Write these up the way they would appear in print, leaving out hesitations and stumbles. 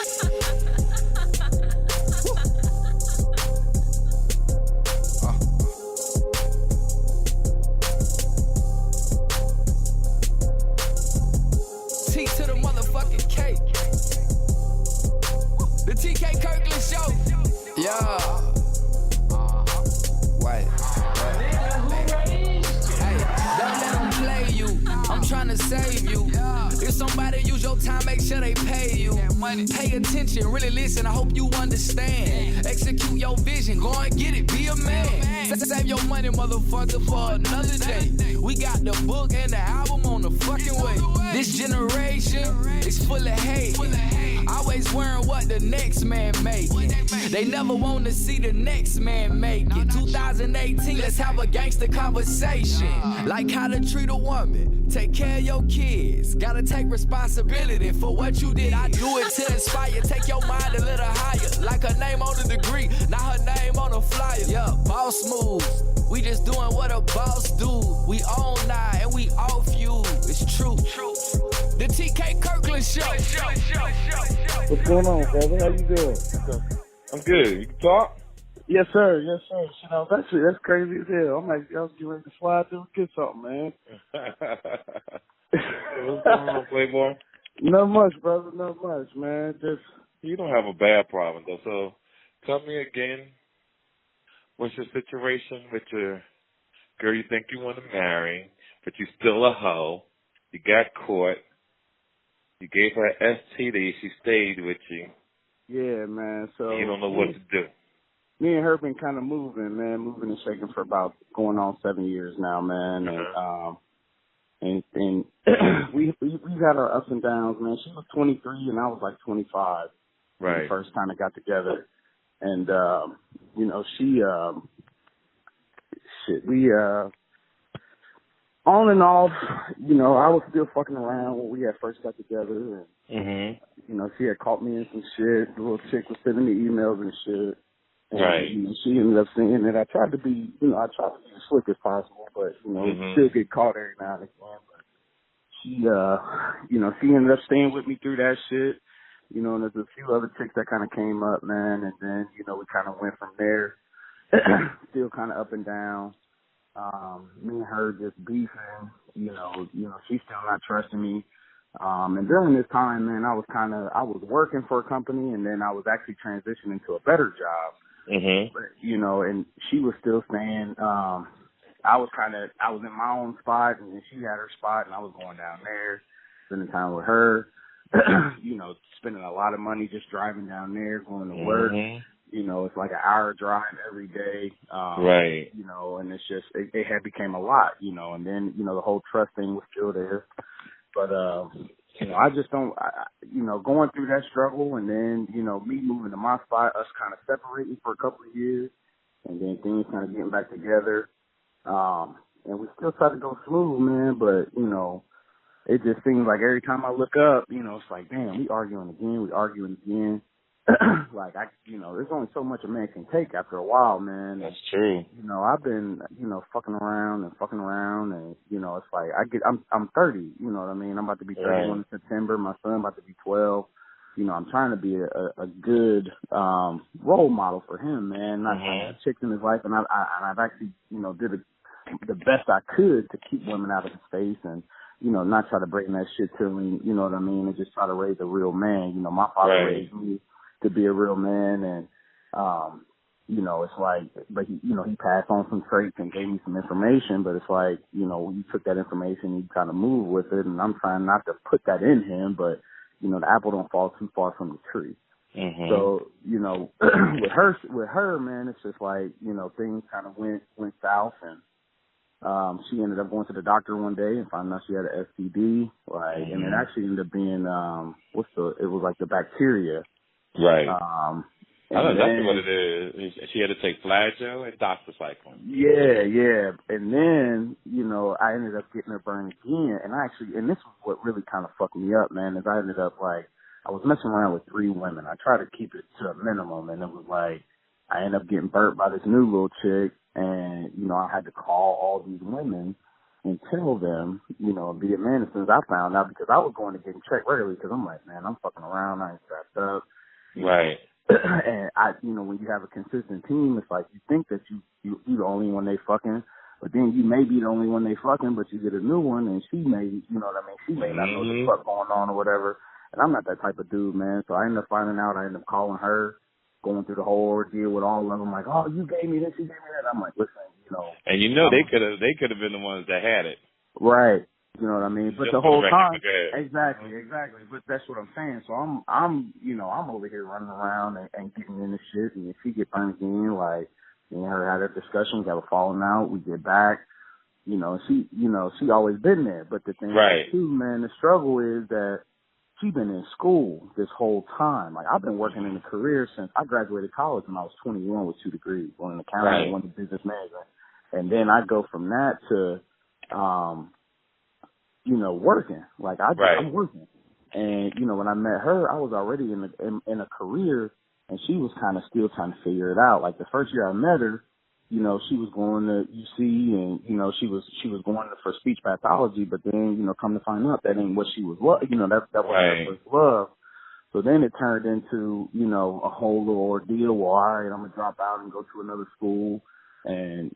T to the motherfucking K. The TK Kirkland show. Yeah. Wait. Hey, don't let them play you. I'm trying to save you. If somebody use your time, make sure they pay you. Pay attention, really listen, I hope you understand. Execute your vision, go and get it, be a man. Save your money, motherfucker, for another day. We got the book and the album on the fucking way. This generation is full of hate. Always worrying what the next man make. They never want to see the next man make it. 2018, let's have a gangsta conversation. Like how to treat a woman, take care of your kids. Gotta take responsibility for what you did. I do it to inspire, take your mind a little higher. Like her name on the degree, not her name on a flyer. Yeah, boss move. We just doing what a boss do. We own now and we off you. It's true. The TK Kirkland show. What's going on, brother? How you doing? I'm good. You can talk? Yes, sir. Yes, sir. You know, that's crazy as hell. I'm like, I was getting ready to slide through and get something, man. What's going on, Playboy? Not much, brother. Not much, man. Just You don't have a bad problem, though. So tell me again, what's your situation with your girl you think you want to marry, but you still a hoe? You got caught. You gave her an STD. She stayed with you. yeah, man. So You don't know what to do. Me and her been kind of moving and shaking for about going on 7 years now, man. And we've had our ups and downs, man. She was 23 and I was like 25. Right. When we first kind of got together. And, you know, on and off, you know, I was still fucking around when we had first got together. And, you know, she had caught me in some shit. The little chick was sending me emails and shit. And, Right. you know, she ended up saying that I tried to be as slick as possible, but, you know, still get caught every now and again. But she, you know, she ended up staying with me through that shit. You know, and there's a few other chicks that kind of came up, man, and then, you know, we kind of went from there, still kind of up and down. Me and her just beefing, you know, she's still not trusting me. And during this time, man, I was working for a company, and then I was actually transitioning to a better job. But, you know, and she was still saying, I was in my own spot, and then she had her spot, and I was going down there, spending time with her, you know, spending a lot of money just driving down there, going to work. You know, it's like an hour drive every day. Right. You know, and it's just, it had became a lot, you know, and then, you know, the whole trust thing was still there. But, you know, I just don't, you know, going through that struggle and then, you know, me moving to my spot, us kind of separating for a couple of years and then things kind of getting back together. And we still try to go smooth, man, but, you know, it just seems like every time I look up, you know, it's like, damn, we arguing again. Like, you know, there's only so much a man can take after a while, man. That's true. You know, I've been, you know, fucking around and, you know, it's like, I'm 30, you know what I mean? I'm about to be 31 in September. My son about to be 12. You know, I'm trying to be a good, role model for him, man. Not having chicks in his life. And I've actually, you know, did the best I could to keep women out of his face and, you know, not try to bring that shit to him, you know what I mean? And just try to raise a real man. You know, my father raised me to be a real man, and you know, it's like, but he, you know, he passed on some traits and gave me some information, but it's like, you know, when you took that information, you kind of move with it, and I'm trying not to put that in him, but you know, the apple don't fall too far from the tree. So, you know, with her, man, it's just like, you know, things kind of went south, and she ended up going to the doctor one day and finding out she had an STD, like, and it actually ended up being it was like the bacteria. Right. I know exactly what it is. She had to take Flagyl and doxycycline. Yeah. And then, you know, I ended up getting her burned again. And this was what really kind of fucked me up, man, is I ended up, like, I was messing around with 3 women. I tried to keep it to a minimum, and it was like, I ended up getting burnt by this new little chick, and, you know, I had to call all these women and tell them, you know, be a man. As soon as I found out, because I was going to get checked regularly, because I'm like, man, I'm fucking around, I ain't strapped up. have a consistent team, it's like you think that you the only one they fucking, but then you may be the only one they fucking, but you get a new one and she may, you know what I mean, she may not know what the fuck going on or whatever. And I'm not that type of dude, man. So I ended up finding out. I ended up calling her, going through the whole ordeal with all of them. Like, oh, you gave me this, you gave me that. I'm like, listen, you know. And you know they could have been the ones that had it. Right. You know what I mean? But Just the whole time, exactly. But that's what I'm saying. So I'm over here running around and getting into shit. And if she get burned in, like, me and her had a discussion, we got a falling out, we get back. You know, she always been there. But the thing is, too, man, the struggle is that she been in school this whole time. Like, I've been working in a career since I graduated college when I was 21 with 2 degrees, one in accounting and one in business management. And then I go from that to, working. Like, I'm working. And, you know, when I met her, I was already in a career, and she was kind of still trying to figure it out. Like, the first year I met her, you know, she was going to UC, and, you know, she was going for speech pathology, but then, you know, come to find out that ain't what she was, you know, that wasn't her first love. So then it turned into, you know, a whole little ordeal. Well, all right, I'm going to drop out and go to another school. And,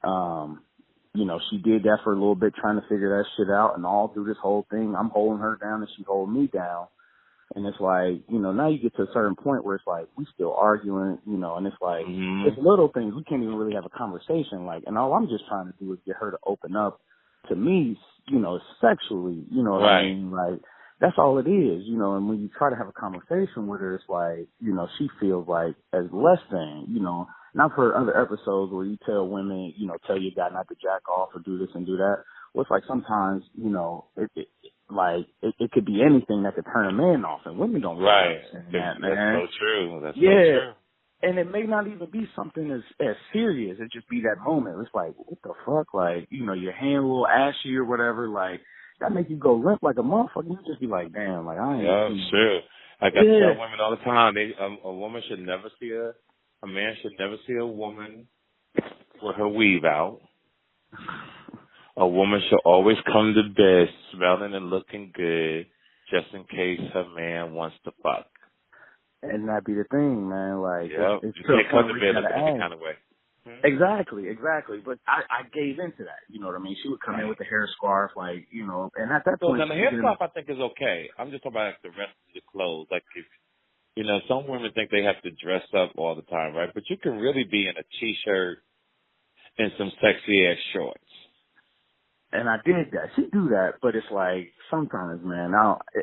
you know, she did that for a little bit, trying to figure that shit out. And all through this whole thing, I'm holding her down and she holding me down. And it's like, you know, now you get to a certain point where it's like, we still arguing, you know, and it's like, it's little things. We can't even really have a conversation. Like, and all I'm just trying to do is get her to open up to me, you know, sexually, you know what I mean? Like, that's all it is, you know, and when you try to have a conversation with her, it's like, you know, she feels like as less than, you know, and I've heard other episodes where you tell women, you know, tell your guy not to jack off or do this and do that. Well, it's like sometimes, you know, it could be anything that could turn a man off, and women don't really understand that, man. That's so true. That's so true. And it may not even be something as serious. It just be that moment. It's like, what the fuck? Like, you know, your hand a little ashy or whatever. Like, that make you go limp like a motherfucker. You just be like, damn, like, I ain't. Yeah, true. Like I tell women all the time, a woman should never see a man should never see a woman with her weave out. A woman should always come to bed smelling and looking good, just in case her man wants to fuck. And that be the thing, man. Like, it's you can't come to bed looking any kind of way. Exactly. But I gave into that. You know what I mean? She would come in with the hair scarf, like, you know, and at that point. Now, the hair scarf I think is okay. I'm just talking about like, the rest of the clothes. Like, if, you know, some women think they have to dress up all the time, right? But you can really be in a T-shirt and some sexy ass shorts. And I did that. She do that, but it's like sometimes, man.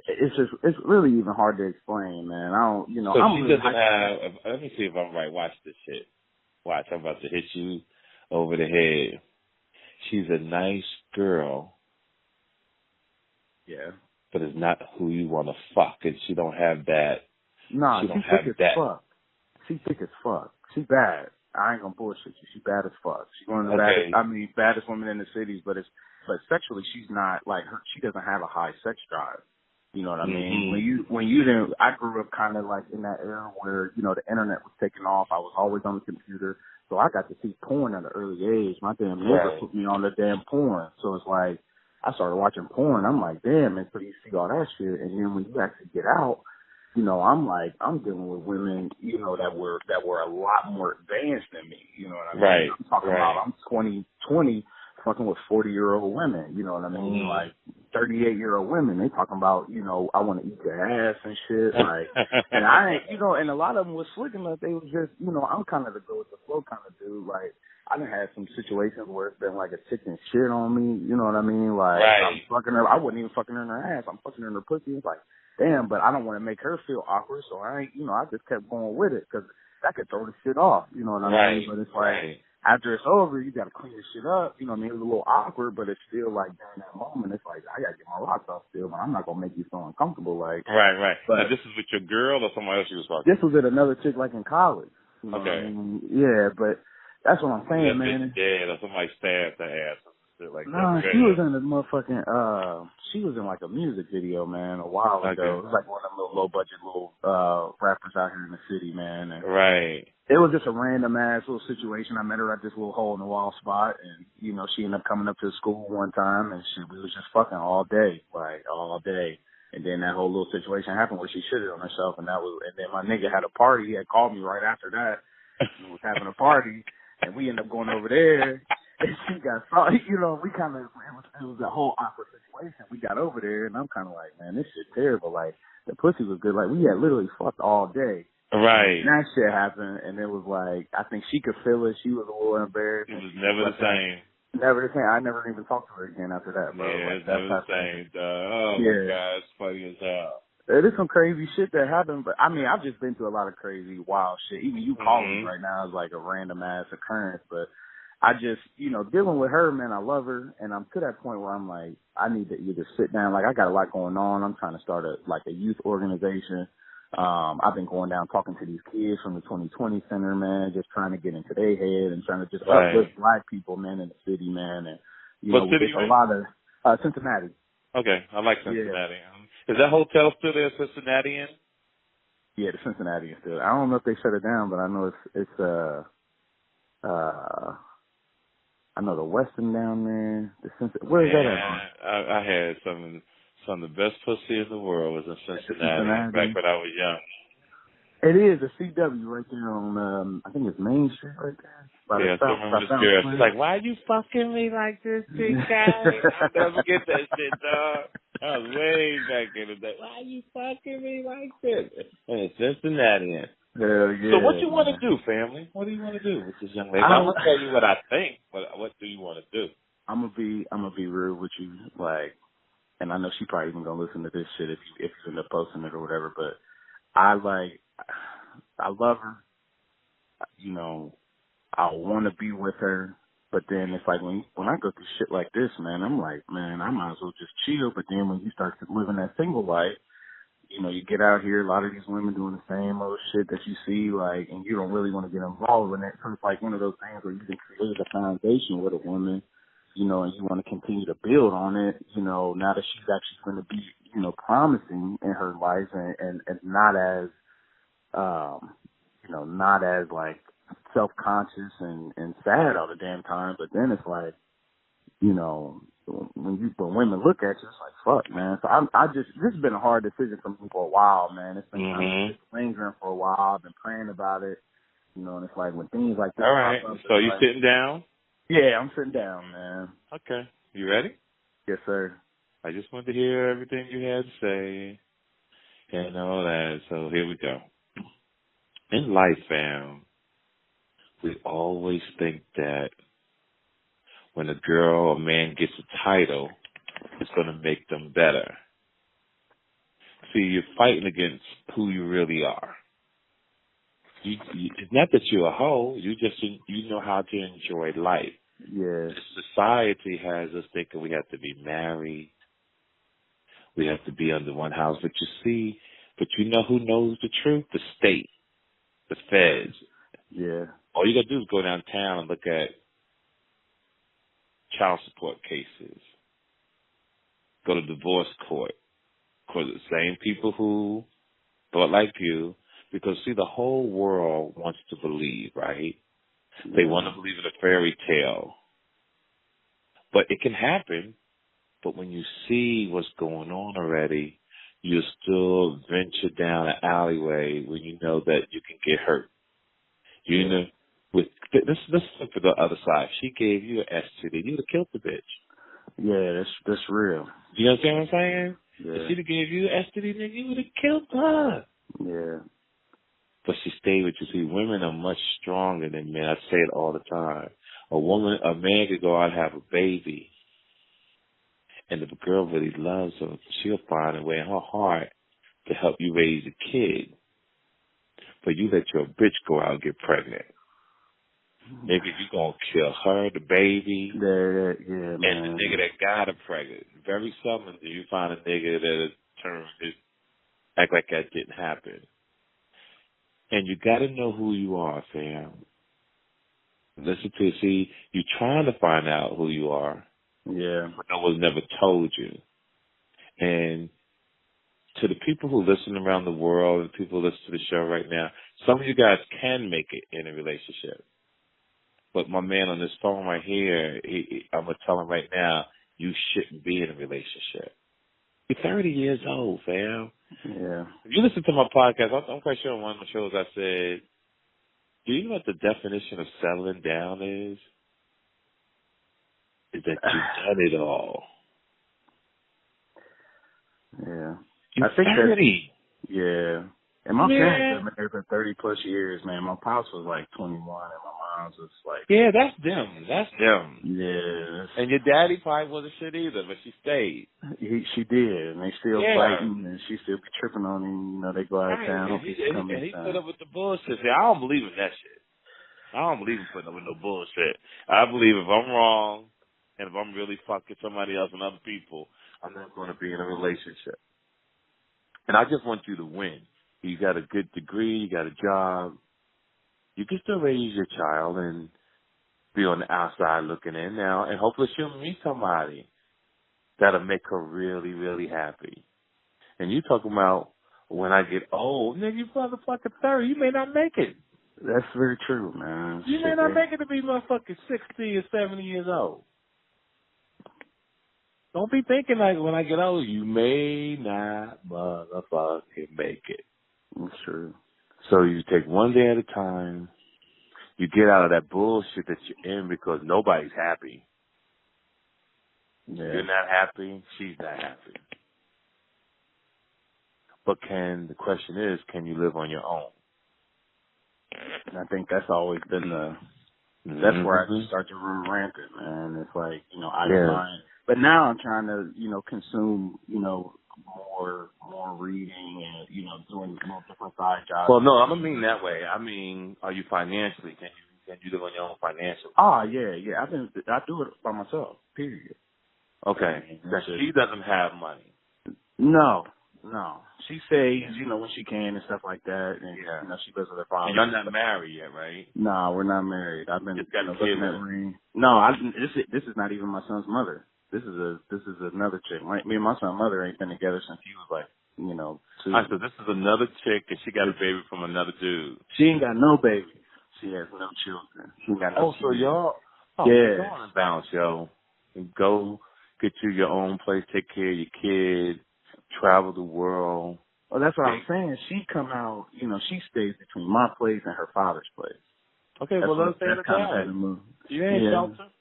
It's really even hard to explain, man. I don't, you know. So she doesn't have. Let me see if I'm right. Watch this shit. Watch, I'm about to hit you over the head. She's a nice girl. Yeah. But it's not who you want to fuck, and she don't have that. Nah, she thick as fuck. She thick as fuck. She bad. I ain't gonna bullshit you. She bad as fuck. She's one of the baddest women in the cities, but sexually she's not like her. She doesn't have a high sex drive. You know what I mean? When you didn't, I grew up kind of like in that era where, you know, the internet was taking off. I was always on the computer, so I got to see porn at an early age. My damn mother put me on the damn porn, so it's like I started watching porn. I'm like, damn, and so you see all that shit, and then when you actually get out, you know, I'm dealing with women, you know, that were a lot more advanced than me. You know what I mean? Right. I'm talking about I'm 20 fucking with 40-year-old women. You know what I mean? Like 38-year-old women. They talking about, you know, I want to eat their ass and shit. Like, and I ain't, you know, and a lot of them was slick enough. They was just, you know, I'm kind of the go with the flow kind of dude. Like, I done had some situations where it's been like a chick and shit on me. You know what I mean? Like, I'm fucking her. I wasn't even fucking her in her ass. I'm fucking her in her pussy. It's like, damn, but I don't want to make her feel awkward, so I ain't, you know, I just kept going with it because that could throw the shit off. You know what I mean? But it's like, after it's over, you got to clean your shit up. You know what I mean? It was a little awkward, but it's still like during that moment, it's like, I got to get my rocks off still, but I'm not going to make you feel uncomfortable. Like, right. But now, this is with your girl or someone else you was talking to? This was at another chick, like in college. You know what I mean? Yeah, but that's what I'm saying, man. Dead or somebody stabbed her ass. Like no, she was in the motherfucking, she was in like a music video, man, a while ago. It was like one of them little low-budget little rappers out here in the city, man. And it was just a random-ass little situation. I met her at this little hole-in-the-wall spot, and, you know, she ended up coming up to the school one time, and we was just fucking all day, like, all day. And then that whole little situation happened where she shitted on herself, and then my nigga had a party. He had called me right after that. and was having a party, and we ended up going over there, and she got salty. You know, we kind of it was a whole awkward situation. We got over there, and I'm kind of like, man, this shit terrible. Like the pussy was good. Like we had literally fucked all day. Right. And that shit happened, and it was like I think she could feel it. She was a little embarrassed. It was never the same. Never the same. I never even talked to her again after that, bro. Yeah, like, it's never the same. Oh yeah. my God, it's funny as hell. There's some crazy shit that happened, but I mean, I've just been through a lot of crazy, wild shit. Even you calling me right now is like a random ass occurrence, but I just, you know, dealing with her, man, I love her, and I'm to that point where I'm like, I need to either sit down, like I got a lot going on. I'm trying to start a youth organization. I've been going down talking to these kids from the 2020 Center, man, just trying to get into their head and trying to just uplift black people, man, in the city, man, and you know, there's a lot of Cincinnati. Okay, I like Cincinnati. Yeah. Is that hotel still there, Cincinnatian? Yeah, the Cincinnatian still. I don't know if they shut it down, but I know it's I know the Westin down there. Where is that at? I had some of the best pussy in the world was in Cincinnati. Back when I was young. It is a CW right there on I think it's Main Street right there. Yeah, someone was curious. She's like, why are you fucking me like this, big guy? I'll never get that shit, dog. I was way back in the day. Why are you fucking me like this? And it's Cincinnati. Hell yeah. So what you want to do, family? What do you want to do with this young lady? I'm gonna tell you what I think, but what do you want to do? I'm gonna be real with you, like, and I know she probably even gonna listen to this shit if you end up posting it or whatever. But I love her. You know, I want to be with her, but then it's like when I go through shit like this, man, I'm like, man, I might as well just chill. But then when you start living that single life, you know, you get out here, a lot of these women doing the same old shit that you see, like, and you don't really want to get involved in that. So it's like one of those things where you can create a foundation with a woman, you know, and you want to continue to build on it, you know, now that she's actually going to be, you know, promising in her life and not as, you know, not as like self-conscious and sad all the damn time. But then it's like, you know, when women look at you, it's like, fuck, man. So this has been a hard decision for me for a while, man. It's been kind of lingering for a while. I've been praying about it, you know, and it's like when things like this. All right. So you sitting down? Yeah, I'm sitting down, man. Okay. You ready? Yes, sir. I just wanted to hear everything you had to say and all that. So here we go. In life, fam, we always think that when a girl or man gets a title, it's going to make them better. See, you're fighting against who you really are. It's not that you're a hoe. You know how to enjoy life. Yeah. Society has us thinking we have to be married. We have to be under one house. But you know who knows the truth? The state, the feds. Yeah. All you got to do is go downtown and look at child support cases. Go to divorce court. Because the same people who thought like you, because see, the whole world wants to believe, right? Yeah. They want to believe in a fairy tale. But it can happen, but when you see what's going on already, you still venture down an alleyway when you know that you can get hurt. You know, let's look for the other side. She gave you an STD. You would have killed the bitch. Yeah, that's real. You understand what I'm saying? Yeah. If she'd have gave you an STD, then you would have killed her. Yeah. But she stayed with you. See, women are much stronger than men. I say it all the time. A man could go out and have a baby, and if a girl really loves her, she'll find a way in her heart to help you raise a kid. But you let your bitch go out and get pregnant. Nigga, you gonna kill her, the baby, and the nigga that got her pregnant. Very seldom do you find a nigga that'll act like that didn't happen. And you gotta know who you are, fam. Listen to see, you're trying to find out who you are. Yeah. But no one's never told you. And to the people who listen around the world and people who listen to the show right now, some of you guys can make it in a relationship. But my man on this phone right here, I'm going to tell him right now, you shouldn't be in a relationship. You're 30 years old, fam. Yeah. If you listen to my podcast, I'm quite sure on one of the shows I said, Do you know what the definition of settling down is? Is that you've done it all. Yeah. You're I think 30. Yeah. And my parents have been married for 30 plus years, man. My pops was like 21 and my mom's was like... Yeah, that's them. That's them. Yeah. And your daddy probably wasn't shit either, but she stayed. She did, and they still fighting, and she still be tripping on him. You know, they go out of town. And he put up with the bullshit. See, I don't believe in that shit. I don't believe in putting up with no bullshit. I believe if I'm wrong, and if I'm really fucking somebody else and other people, I'm not going to be in a relationship. And I just want you to win. You got a good degree, you got a job. You can still raise your child and be on the outside looking in now, and hopefully she'll meet somebody that'll make her really, really happy. And you talking about when I get old, nigga, you motherfucking 30, you may not make it. That's very true, man. You may not make it to be motherfucking 60 or 70 years old. Don't be thinking like when I get old, you may not motherfucking make it. That's true. So you take one day at a time. You get out of that bullshit that you're in because nobody's happy. Yeah. You're not happy. She's not happy. But the question is, can you live on your own? And I think that's always been that's where I start to run rampant, man. It's like, I don't mind. But now I'm trying to, consume, more reading and, doing more different side jobs. Well, no, I don't mean that way. I mean, are you financially? Can you live on your own financially? Oh, yeah. I do it by myself, period. Okay. So she doesn't have money. No. She saves, when she can and stuff like that. And, she lives with her father. And you're not married yet, right? No, we're not married. I've been looking at ring. No, this is not even my son's mother. This is another chick. Me and my son's mother ain't been together since he was like, 2. So this is another chick, and she got a baby from another dude. She ain't got no babies. She has no children. She ain't got no kids. So y'all, go on and bounce, yo. And go get you your own place, take care of your kid, travel the world. Well, that's what I'm saying. She come out, she stays between my place and her father's place. Okay, well, let's say the time. You ain't shelter.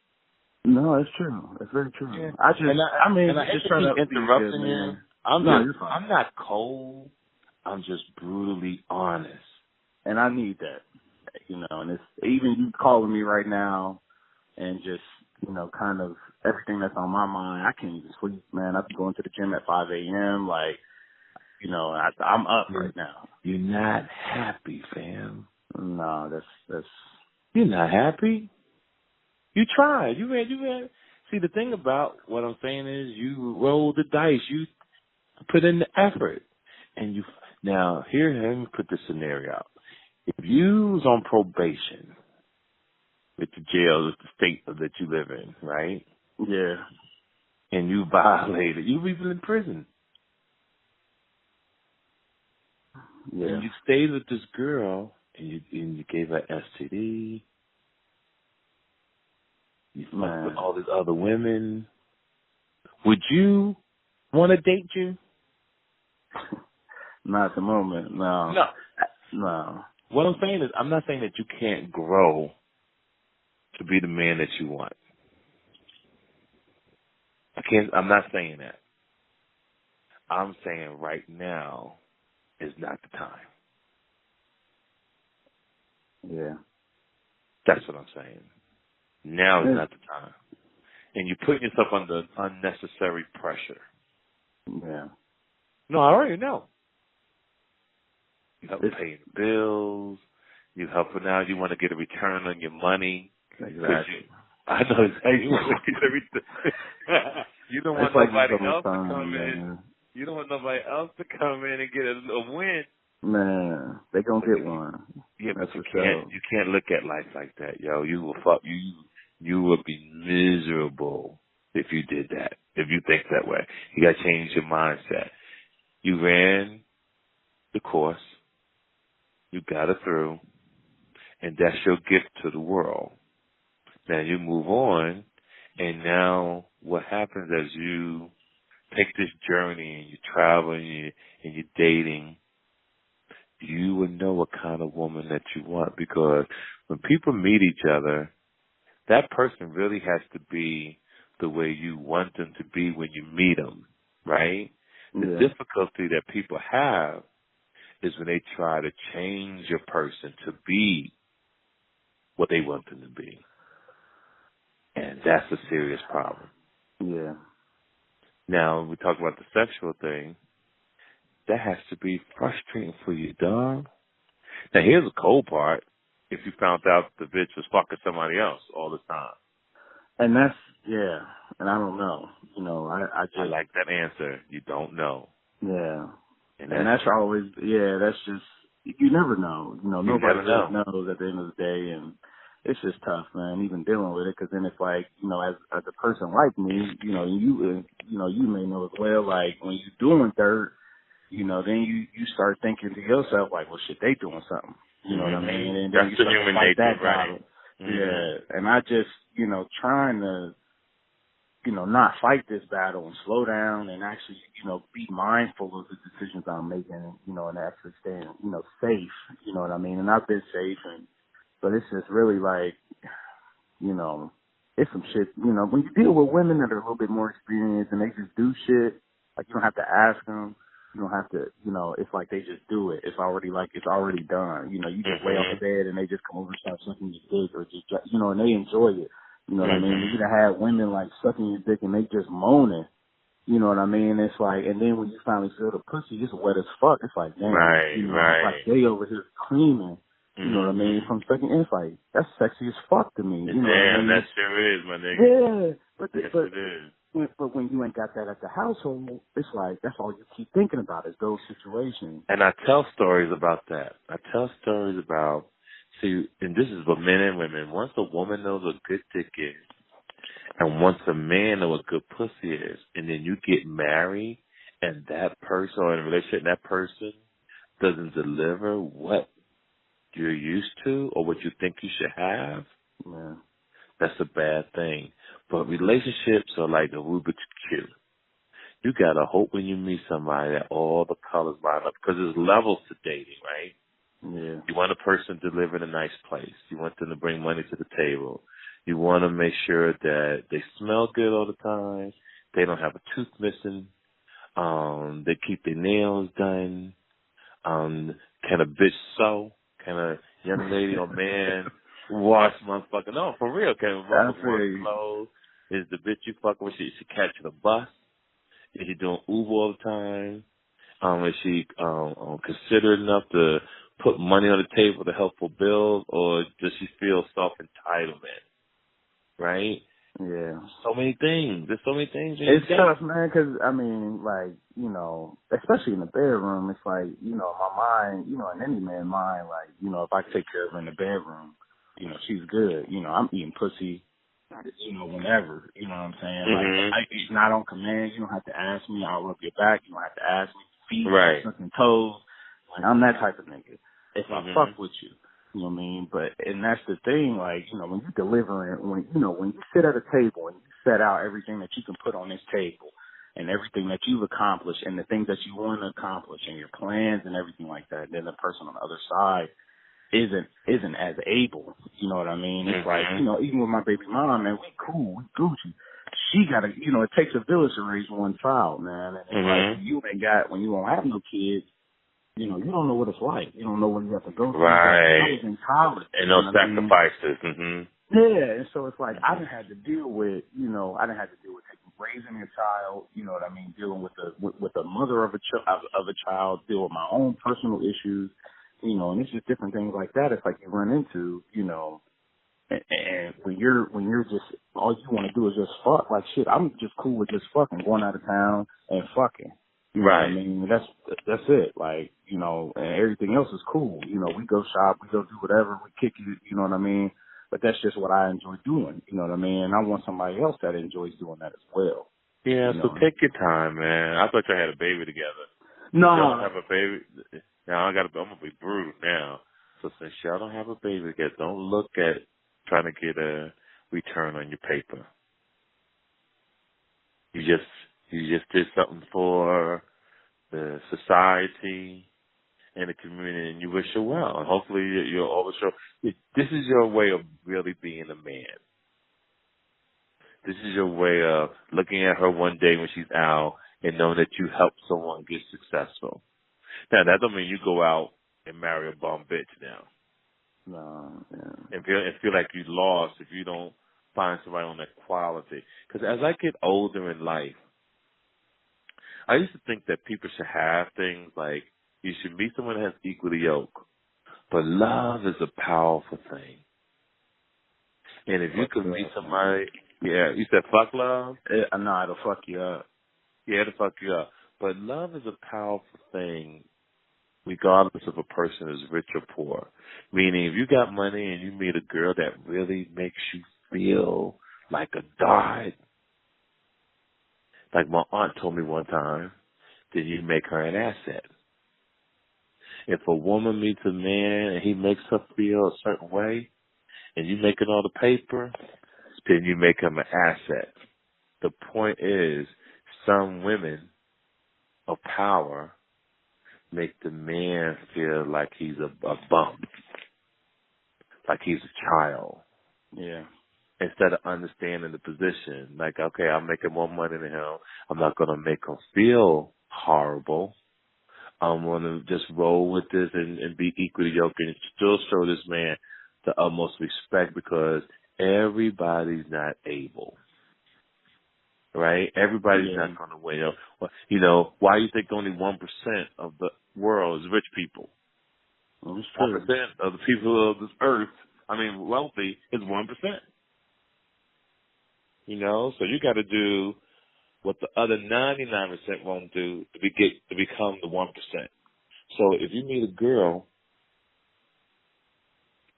No, that's true. That's very true. Yeah. I just trying to interrupting you. I'm not cold. I'm just brutally honest. And I need that, and it's even you calling me right now and just, kind of everything that's on my mind. I can't even sleep, man. I've been going to the gym at 5 a.m. Like, I'm up right now. You're not happy, fam. No, that's. You're not happy. You tried. You read. See, the thing about what I'm saying is you roll the dice. You put in the effort. And now, here, let me put this scenario out. If you was on probation with the jail, with the state that you live in, right? Yeah. And you violated, you even in prison. Yeah. And you stayed with this girl, and you gave her STD. You fucked with all these other women. Would you want to date you? Not at the moment, no. No. What I'm saying is, I'm not saying that you can't grow to be the man that you want. I'm not saying that. I'm saying right now is not the time. Yeah. That's what I'm saying. Now is not the time. And you're putting yourself under unnecessary pressure. Yeah. No, I already know. You help pay the bills. You helping out. You want to get a return on your money. Exactly. I know exactly. You want to get everything. You don't want nobody else to come in. You don't want nobody else to come in and get a win. Man, they gonna get one. Yeah, but you can't look at life like that, yo. You will you will be miserable if you did that. If you think that way, you got to change your mindset. You ran the course, you got it through, and that's your gift to the world. Now you move on, and now what happens as you take this journey and you travel and you're dating, you would know what kind of woman that you want. Because when people meet each other, that person really has to be the way you want them to be when you meet them, right? The difficulty that people have is when they try to change a person to be what they want them to be. And that's a serious problem. Yeah. Now, when we talk about the sexual thing, that has to be frustrating for you, dog. Now, here's the cold part. If you found out the bitch was fucking somebody else all the time. And that's, yeah, and I don't know. You know, I just. I like that answer. You don't know. Yeah. And that's always, that's just, you never know. You know, nobody really knows at the end of the day, and it's just tough, man, even dealing with it, because then it's like, you know, as a person like me, you know, you may know as well, like, when you're doing dirt, you know, then you start thinking to yourself, like, well, shit, they doing something. You know what I mean? And then that's the human nature, right? Yeah. And I just, you know, trying to, you know, not fight this battle and slow down and actually, you know, be mindful of the decisions I'm making, you know, and actually staying, you know, safe, you know what I mean? And I've been safe, but it's just really like, you know, it's some shit, you know, when you deal with women that are a little bit more experienced and they just do shit, like you don't have to ask them. You don't have to, you know, it's like they just do it. It's already done. You know, you just lay on the bed and they just come over and start sucking your dick or just, you know, and they enjoy it. You know what I mean? You done had women like sucking your dick and they just moaning. You know what I mean? It's like, and then when you finally feel the pussy, it's wet as fuck. It's like, damn, you know, it's like they over here screaming. You know what I mean? From sucking, it's like, that's sexy as fuck to me. You know what I mean? That sure is, my nigga. Yeah, but it is. But when you ain't got that at the household, it's like that's all you keep thinking about is those situations. And I tell stories about that. I tell stories about, see, and this is for men and women. Once a woman knows what good dick is, and once a man knows what good pussy is, and then you get married, and that person or in a relationship, and that person doesn't deliver what you're used to or what you think you should have, yeah. That's a bad thing. But relationships are like a Rubik's Cube. You got to hope when you meet somebody that all the colors line up, because there's levels to dating, right? Yeah. You want a person to live in a nice place. You want them to bring money to the table. You want to make sure that they smell good all the time. They don't have a tooth missing. They keep their nails done. Can a bitch sew? Can a young lady or man wash motherfucker? No, for real. Can a motherfucker wash clothes? Is the bitch you fucking with, she catching a bus? Is she doing Uber all the time? Is she considerate enough to put money on the table to help for bills, or does she feel self-entitlement? Right? Yeah. So many things. There's so many things. It's tough, man, because, I mean, like, you know, especially in the bedroom, it's like, you know, my mind, you know, in any man's mind, like, you know, if I take care of her in the bedroom, you know, she's good. You know, I'm eating pussy, you know, whenever. You know what I'm saying? Like, it's not on command. You don't have to ask me. I'll rub your back. You don't have to ask me. Feet, sucking toes. Like, I'm that type of nigga. If I fuck with you. You know what I mean? But, and that's the thing, like, you know, when you delivering, when you sit at a table and you set out everything that you can put on this table and everything that you've accomplished and the things that you want to accomplish and your plans and everything like that, then the person on the other side isn't as able. You know what I mean? It's like, you know, even with my baby mom, man, we cool, we Gucci. She gotta, you know, it takes a village to raise one child, man. And it's like, when you don't have no kids, you know, you don't know what it's like. You don't know what you have to go through. Right. I was in college. And no sacrifices. Yeah, and so it's like I didn't have to deal with, you know, raising a child. You know what I mean? Dealing with the mother of a child. Deal with my own personal issues. You know, and it's just different things like that. It's like you run into, you know, and when you're just all you want to do is just fuck. Like shit, I'm just cool with just fucking going out of town and fucking. You know what I mean? That's it. Like, you know, and everything else is cool. You know, we go shop, we go do whatever, we kick it, you know what I mean? But that's just what I enjoy doing, you know what I mean? And I want somebody else that enjoys doing that as well. Yeah, so take your time, man. I thought y'all had a baby together. No. Y'all don't have a baby. Now I'm gonna be brutal now. So since y'all don't have a baby together, don't look at trying to get a return on your paper. You just did something for the society, in the community, and you wish her well. And hopefully you'll always show. This is your way of really being a man. This is your way of looking at her one day when she's out and knowing that you helped someone get successful. Now, that don't mean you go out and marry a bum bitch now. No, yeah. And feel like you lost if you don't find somebody on that quality. Because as I get older in life, I used to think that people should have things like you should meet someone that has equally yoke. But love is a powerful thing. And if you could meet somebody, you said fuck love? No, it'll fuck you up. Yeah, it'll fuck you up. But love is a powerful thing regardless if a person is rich or poor. Meaning if you got money and you meet a girl that really makes you feel like a god, like my aunt told me one time, then you make her an asset. If a woman meets a man and he makes her feel a certain way, and you making all the paper, then you make him an asset. The point is, some women of power make the man feel like he's a bum, like he's a child. Yeah. Instead of understanding the position, like, okay, I'm making more money than him. I'm not going to make him feel horrible. I'm going to just roll with this and be equally yoked and still show this man the utmost respect because everybody's not able. Right? Everybody's not going to win. You know, why do you think only 1% of the world is rich people? Well, 1% of the people of this earth, wealthy, is 1%. You know, so you got to do what the other 99% won't do to become the 1%. So if you meet a girl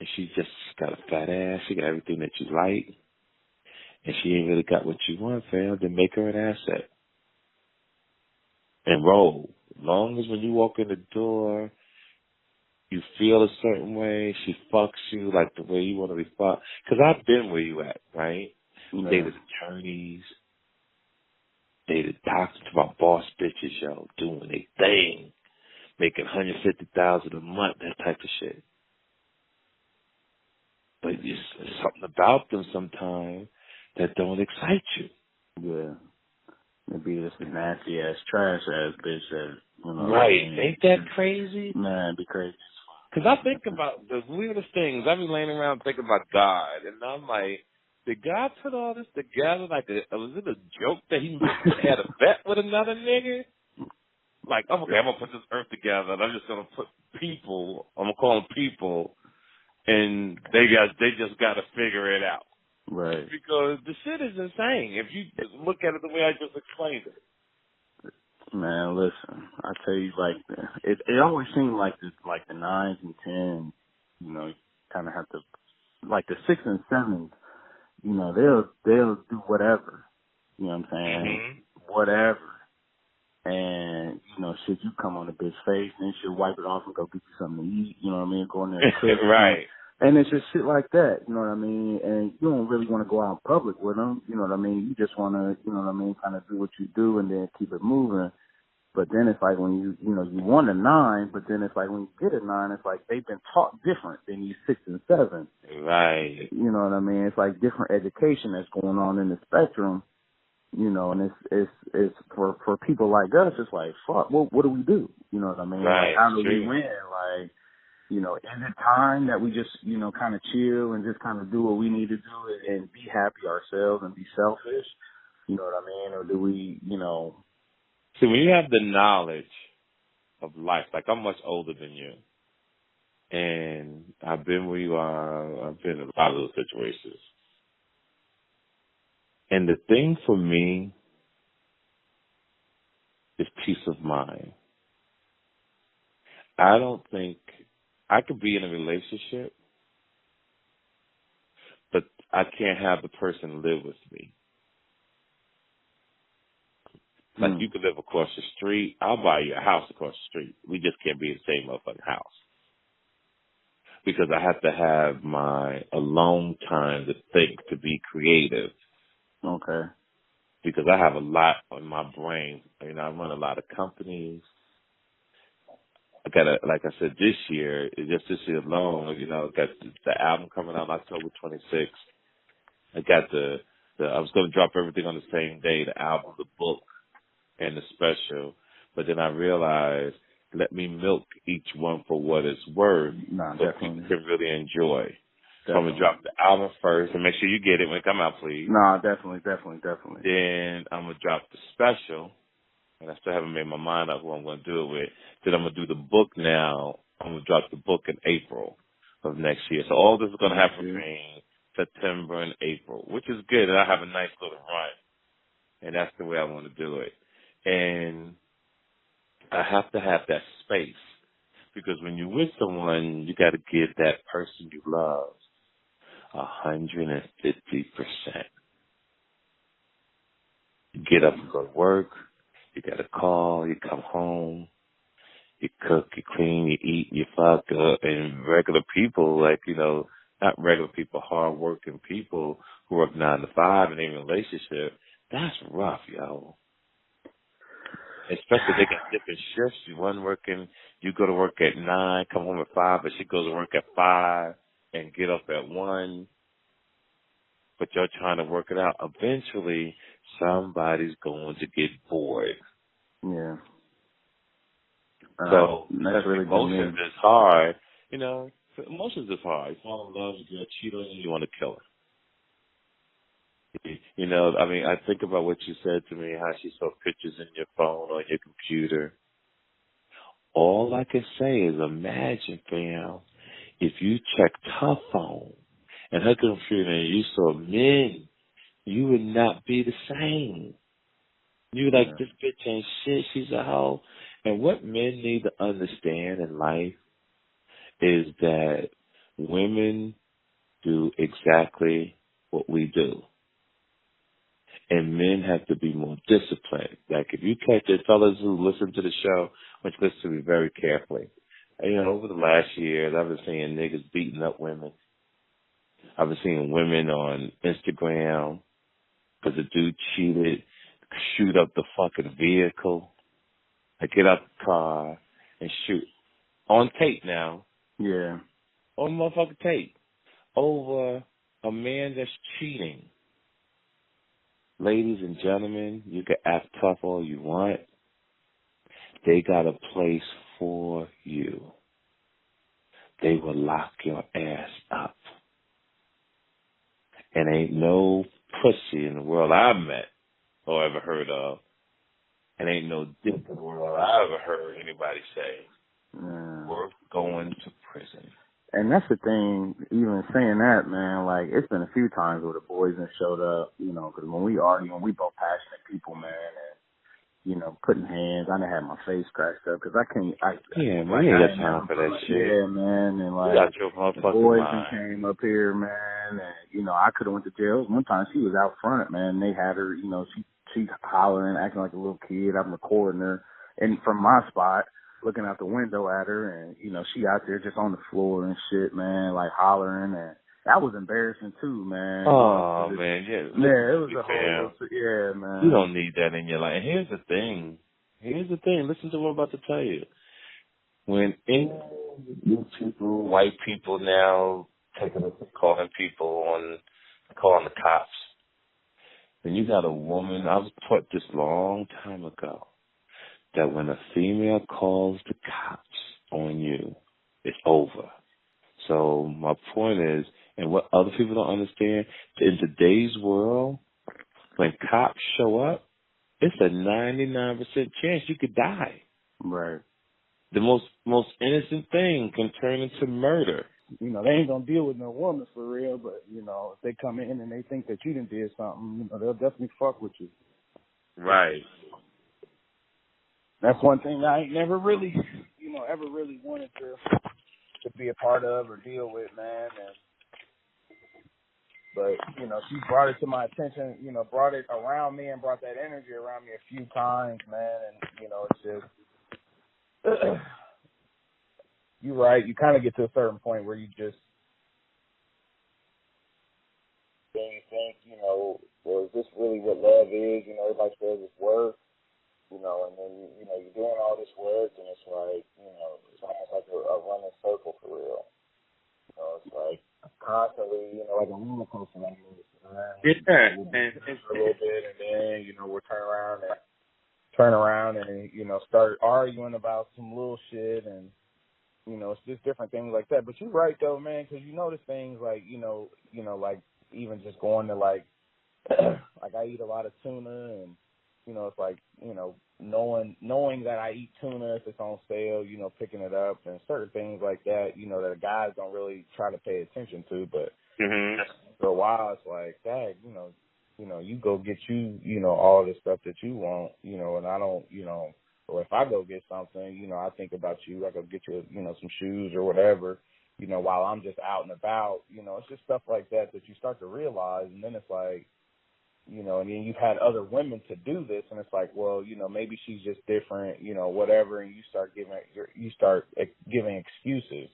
and she just got a fat ass, she got everything that you like, and she ain't really got what you want, fam, then make her an asset. And roll. As long as when you walk in the door, you feel a certain way, she fucks you like the way you want to be fucked. Because I've been where you at, right? Yeah. Dated attorneys, dated doctors, about boss bitches, yo, doing their thing, making $150,000 a month, that type of shit. But it's something about them sometimes that don't excite you. Yeah. Maybe just a nasty ass, trash ass bitch that, Right. Ain't that crazy? Man, it'd be crazy. Because I think about the weirdest things. I be laying around thinking about God, and I'm like, did God put all this together? Like, was it a joke that he had a bet with another nigga? Like, okay, I'm going to put this earth together, and I'm just going to put people, I'm going to call them people, and they just got to figure it out. Right. Because the shit is insane if you look at it the way I just explained it. Man, listen, I tell you, like, it always seemed like the 9s and 10s, kind of have to, like the 6 and 7s, they'll do whatever, you know what I'm saying? Mm-hmm. Whatever. And, shit, you come on a bitch face, and then she'll wipe it off and go get you something to eat, you know what I mean? Go in there and cook. Right. And it's just shit like that, you know what I mean? And you don't really want to go out in public with them, you know what I mean? You just want to, kind of do what you do and then keep it moving. But then it's like when you want a 9, but then it's like when you get a 9, it's like they've been taught different than you 6 and 7. Right. You know what I mean? It's like different education that's going on in the spectrum, and it's for people like us, it's like, fuck, what do we do? You know what I mean? Right. Like, how do we win? Like, is it time that we just, kind of chill and just kind of do what we need to do and be happy ourselves and be selfish? You know what I mean? Or do we, See, when you have the knowledge of life, like I'm much older than you, and I've been where you are, I've been in a lot of those situations. And the thing for me is peace of mind. I don't think I could be in a relationship, but I can't have the person live with me. Like, you could live across the street. I'll buy you a house across the street. We just can't be in the same motherfucking house. Because I have to have my alone time to think, to be creative. Okay. Because I have a lot on my brain. I run a lot of companies. I got like I said, this year, just this year alone, you know, got the album coming out October 26th. I got I was going to drop everything on the same day, the album, the book, and the special. But then I realized, let me milk each one for what it's worth so people can really enjoy. Definitely. So I'm going to drop the album first and make sure you get it when it come out, please. No, definitely. Then I'm going to drop the special. And I still haven't made my mind up who I'm going to do it with. Then I'm going to do the book now. I'm going to drop the book in April of next year. So all this is going to happen between September and April, which is good. And I have a nice little run. And that's the way I want to do it. And I have to have that space. Because when you're with someone, you got to give that person you love 150%. You get up and go to work. You got a call, you come home, you cook, you clean, you eat, you fuck, and regular people, like, you know, not regular people, hard-working people who work 9 to 5 and in a relationship, that's rough, yo. Especially they got different shifts. One working, you go to work at 9, come home at 5, but she goes to work at 5 and get up at 1. But you're trying to work it out. Eventually, somebody's going to get bored. Yeah. So that's really emotions is hard. You know, emotions is hard. You fall in love, you cheat on you want to kill her. You know, I mean, I think about what you said to me, how she saw pictures in your phone or your computer. All I can say is imagine, fam, if you checked her phone and her computer and you saw men, you would not be the same. You like, this bitch ain't shit, she's a hoe. And what men need to understand in life is that women do exactly what we do. And men have to be more disciplined. Like if you catch the fellas who listen to the show, which listen to me very carefully. You know, over the last years, I've been seeing niggas beating up women. I've been seeing women on Instagram because the dude cheated, shoot up the fucking vehicle. I get out the car and shoot. On tape now. Yeah. On motherfucking tape. Over a man that's cheating. Ladies and gentlemen, you can act tough all you want. They got a place for you. They will lock your ass up. And ain't no pussy in the world I've met or ever heard of. And ain't no dick in the world I ever heard anybody say worth going to prison. And that's the thing, even saying that, man, like, it's been a few times where the boys have showed up, you know, because when we argue, we both passionate people, man, and, you know, putting hands, I done had my face scratched up, because I can't, man, we ain't got time for that shit. Yeah, man, and, like, the boys came up here, man, and, you know, I could have went to jail. One time she was out front, man, they had her, you know, she hollering, acting like a little kid. I'm recording her, and from my spot, looking out the window at her, and, you know, she out there just on the floor and shit, man, like hollering, and that was embarrassing too, man. Oh, man, yeah. Yeah, it was a whole, yeah, man. You don't need that in your life. And here's the thing. Listen to what I'm about to tell you. When new people, white people now, calling the cops, and you got a woman, I was taught this long time ago, that when a female calls the cops on you, it's over. So my point is, and what other people don't understand, in today's world, when cops show up, it's a 99% chance you could die. Right. The most innocent thing can turn into murder. You know, they ain't gonna deal with no woman for real, but, you know, if they come in and they think that you done did something, you know, they'll definitely fuck with you. Right. That's one thing I ain't never really, you know, ever really wanted to be a part of or deal with, man. But, you know, she brought it to my attention, you know, brought it around me and brought that energy around me a few times, man. And, you know, it's just, you're right. You kind of get to a certain point where you just think, you know, well, is this really what love is? You know, everybody says it's worth. you know, and then you're doing all this work, and it's like, it's almost like a running circle for real. You know, it's like constantly, like a roller coaster like this. Yeah, and a little bit, and then we'll turn around and start arguing about some little shit, and it's just different things like that. But you're right though, man, because you notice things like like even just going to like like I eat a lot of tuna, and it's like knowing that I eat tuna if it's on sale, picking it up, and certain things like that, that guys don't really try to pay attention to, but for a while it's like, dang, you go get all the stuff that you want, and I don't, or if I go get something, I think about you, I go get you, some shoes or whatever, while I'm just out and about, it's just stuff like that you start to realize, and then it's like, and then you've had other women to do this, and it's like, well, maybe she's just different, whatever, and you start giving excuses,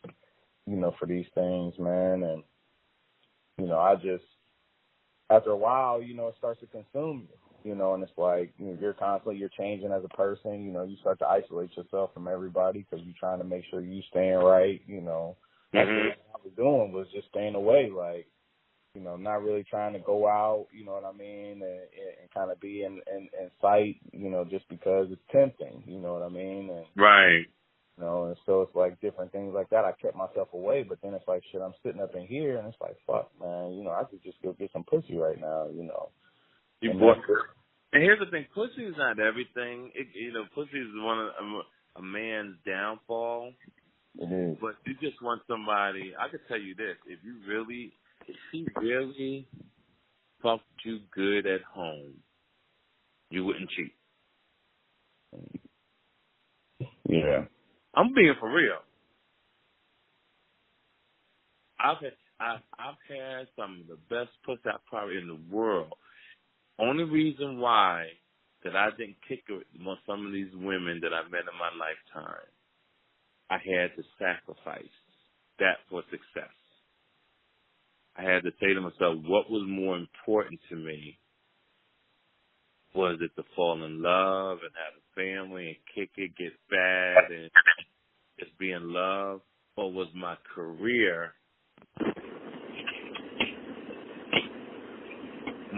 for these things, man, and, I just, after a while, it starts to consume you, and it's like, you're changing as a person, you start to isolate yourself from everybody because you're trying to make sure you staying right, That's what I was doing, was just staying away, like, not really trying to go out, you know what I mean, and kind of be in sight, just because it's tempting, you know what I mean? And, right. And so it's like different things like that. I kept myself away, but then it's like, shit, I'm sitting up in here, and it's like, fuck, man, I could just go get some pussy right now, You bought, and here's the thing, pussy is not everything. Pussy is one of a man's downfall. It is. But you just want somebody, I could tell you this, if she really fucked you good at home, you wouldn't cheat. Yeah. I'm being for real. I've had some of the best pussy probably in the world. Only reason why that I didn't kick it with some of these women that I met in my lifetime, I had to sacrifice that for success. I had to say to myself, what was more important to me? Was it to fall in love and have a family and kick it, get fat, and just be in love? Or was my career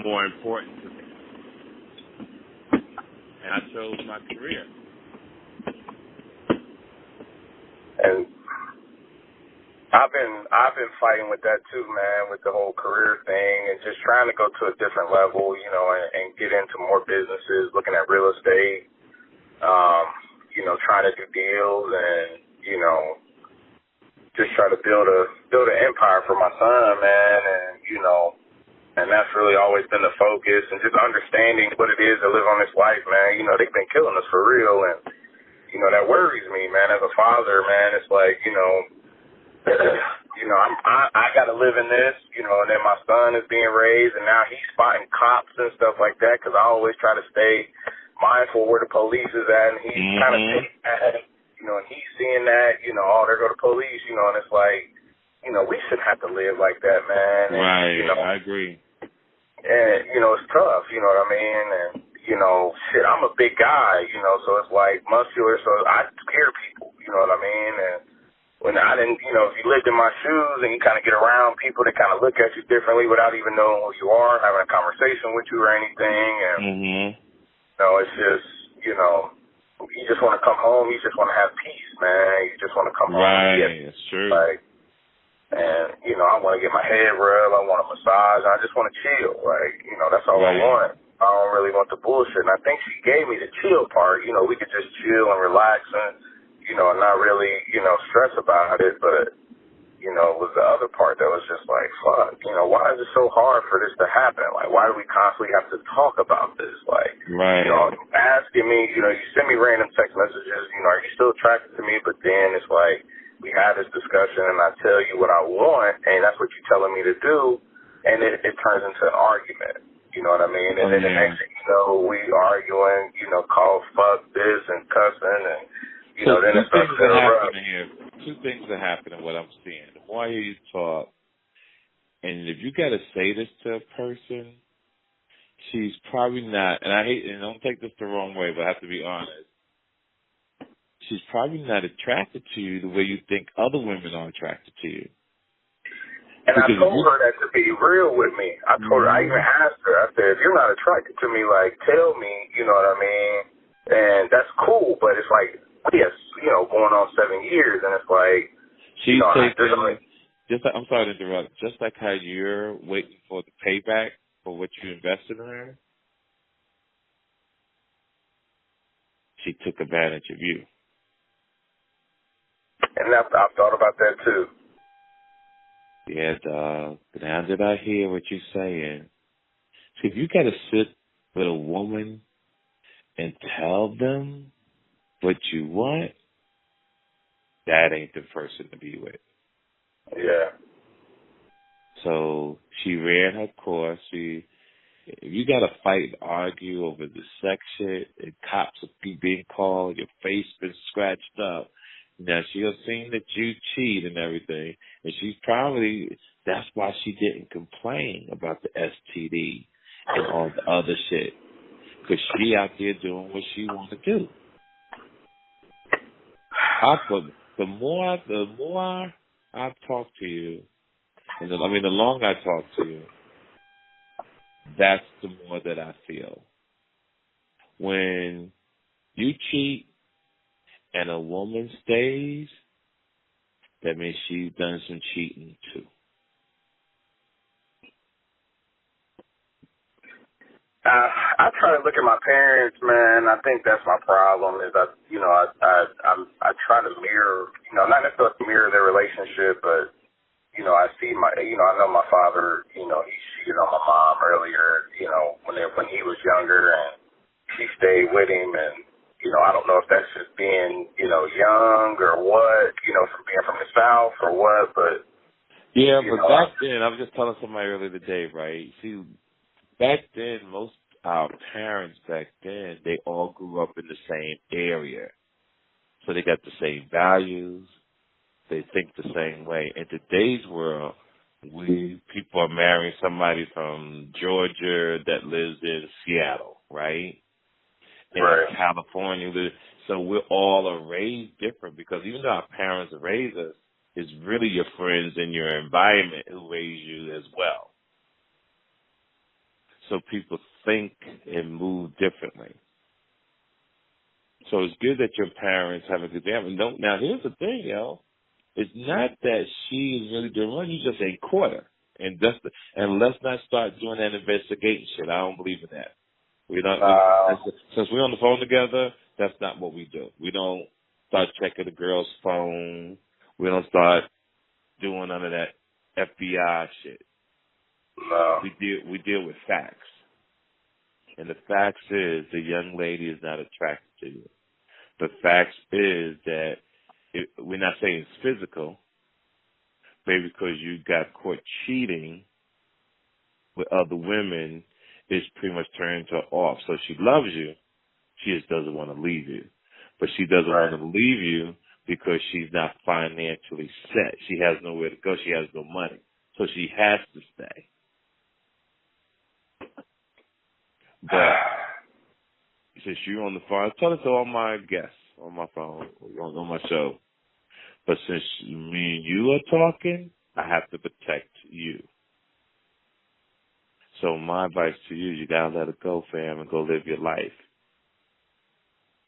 more important to me? And I chose my career. And I've been fighting with that too, man, with the whole career thing and just trying to go to a different level, and get into more businesses, looking at real estate, trying to do deals and, just try to build an empire for my son, man, and, and that's really always been the focus, and just understanding what it is to live on this life, man. They've been killing us for real, and, that worries me, man, as a father, man. It's like, I got to live in this, and then my son is being raised, and now he's spotting cops and stuff like that, because I always try to stay mindful where the police is at, and he's kind of taking that, and he's seeing that, oh, there go the police, and it's like, we shouldn't have to live like that, man. And, right, I agree. And, it's tough, you know what I mean, and, shit, I'm a big guy, so it's like muscular, so I scare people, you know what I mean, and when I didn't, if you lived in my shoes and you kind of get around people that kind of look at you differently without even knowing who you are, having a conversation with you or anything, and, it's just, you just want to come home, you just want to have peace, man, you just want to come home. Right, it's true. Like, and, I want to get my head rubbed, I want a massage, I just want to chill, like, that's all I want. I don't really want the bullshit, and I think she gave me the chill part, we could just chill and relax and, not really, stress about it, but, it was the other part that was just like, fuck, why is it so hard for this to happen? Like, why do we constantly have to talk about this? Like, right. Asking me, you send me random text messages, are you still attracted to me? But then it's like, we have this discussion and I tell you what I want, and that's what you're telling me to do, and it turns into an argument. You know what I mean? And then the next thing you know, we arguing, call fuck this and cussing, and, then it starts to erupt. Two things are happening, what I'm seeing. The more I hear you talk, and if you got to say this to a person, she's probably not, and I hate, and don't take this the wrong way, but I have to be honest. She's probably not attracted to you the way you think other women are attracted to you. And I told her that to be real with me. I told her, I even asked her, I said, if you're not attracted to me, like, tell me, you know what I mean? And that's cool, but it's like, yes, you know, going on 7 years, and it's like, she's you know, taking, just like, I'm sorry to interrupt, just like how you're waiting for the payback for what you invested in her, she took advantage of you. And I've thought about that too. Yeah, dog. Now that I hear what you're saying, see, if you got to sit with a woman and tell them what you want, that ain't the person to be with. Yeah. So she ran her course. If you got to fight and argue over the sex shit, and cops will be being called, your face been scratched up. Now, she'll seen that you cheat and everything, and she's probably, that's why she didn't complain about the STD and all the other shit, because she out there doing what she want to do. The more I talk to you, and the longer I talk to you, that's the more that I feel. When you cheat and a woman stays, that means she's done some cheating too. I try to look at my parents, man. I think that's my problem. Is I try to mirror, not necessarily mirror their relationship, but I see I know my father. He cheated on my mom earlier. When he was younger, and she stayed with him, and I don't know if that's just being young or what, from being from the South or what, but yeah, but back then, I was just telling somebody earlier today, right? See, back then, most our parents back then, they all grew up in the same area. So they got the same values. They think the same way. In today's world, people are marrying somebody from Georgia that lives in Seattle, right? And right. California. So we're all are raised different, because even though our parents raised us, it's really your friends and your environment who raise you as well. So people think and move differently. So it's good that your parents have a good family. Now, here's the thing, yo. It's not that she is really doing wrong. You just ain't caught her. And let's not start doing that investigating shit. I don't believe in that. Since we're on the phone together, that's not what we do. We don't start checking the girl's phone. We don't start doing none of that FBI shit. No. We deal with facts. And the facts is the young lady is not attracted to you. The facts is that we're not saying it's physical, maybe because you got caught cheating with other women, it's pretty much turned her off. So she loves you. She just doesn't want to leave you. But she doesn't want to leave you because she's not financially set. She has nowhere to go. She has no money. So she has to stay. But since you're on the phone, I tell it to all my guests on my phone, on my show. But since me and you are talking, I have to protect you. So my advice to you, you gotta let it go, fam, and go live your life.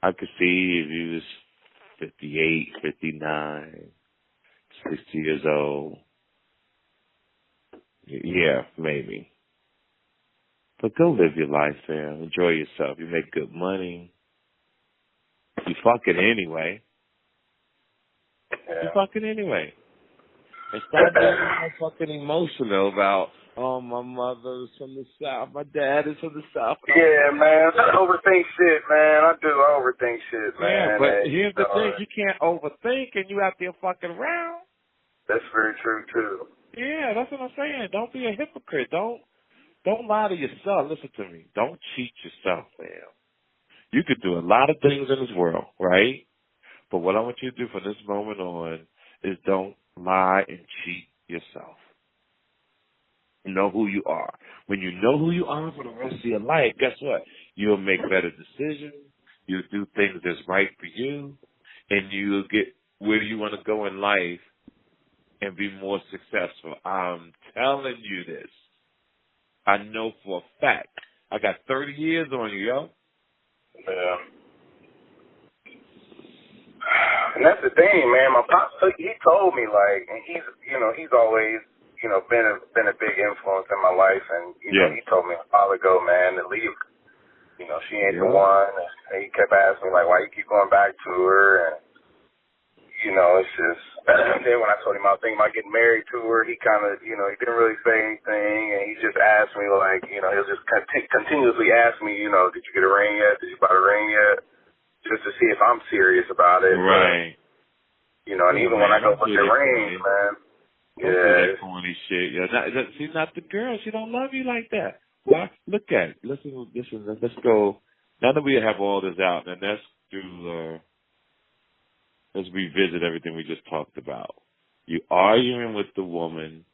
I could see if you was 58, 59, 60 years old. Yeah, maybe. But go live your life, fam. Enjoy yourself. You make good money. You fucking anyway. Yeah. You fucking anyway. And stop being fucking emotional about, oh, my mother's from the South, my dad is from the South. Yeah, man. I overthink shit, man. I do overthink shit, man. Yeah, but here's the thing. You can't overthink and you out there fucking around. That's very true, too. Yeah, that's what I'm saying. Don't be a hypocrite. Don't lie to yourself. Listen to me. Don't cheat yourself, man. You could do a lot of things in this world, right? But what I want you to do from this moment on is don't lie and cheat yourself. Know who you are. When you know who you are for the rest of your life, guess what? You'll make better decisions. You'll do things that's right for you. And you'll get where you want to go in life and be more successful. I'm telling you this. I know for a fact. I got 30 years on you, yo. Yeah. And that's the thing, man. My pops, he told me, like, and he's always, been a big influence in my life. And, he told me a while ago, man, to leave. She ain't the one. And he kept asking me, like, why you keep going back to her? And, it's just, and then when I told him I was thinking about getting married to her, he kind of, he didn't really say anything. And he just asked me, like, he'll just continuously ask me, did you get a ring yet? Did you buy a ring yet? Just to see if I'm serious about it. Right. But, and even when I go look at rings, man. Yeah. Corny shit. Yeah. She's not the girl. She don't love you like that. Well, look at it. Listen. Let's go. Now that we have all this out, then let's revisit everything we just talked about. You arguing with the woman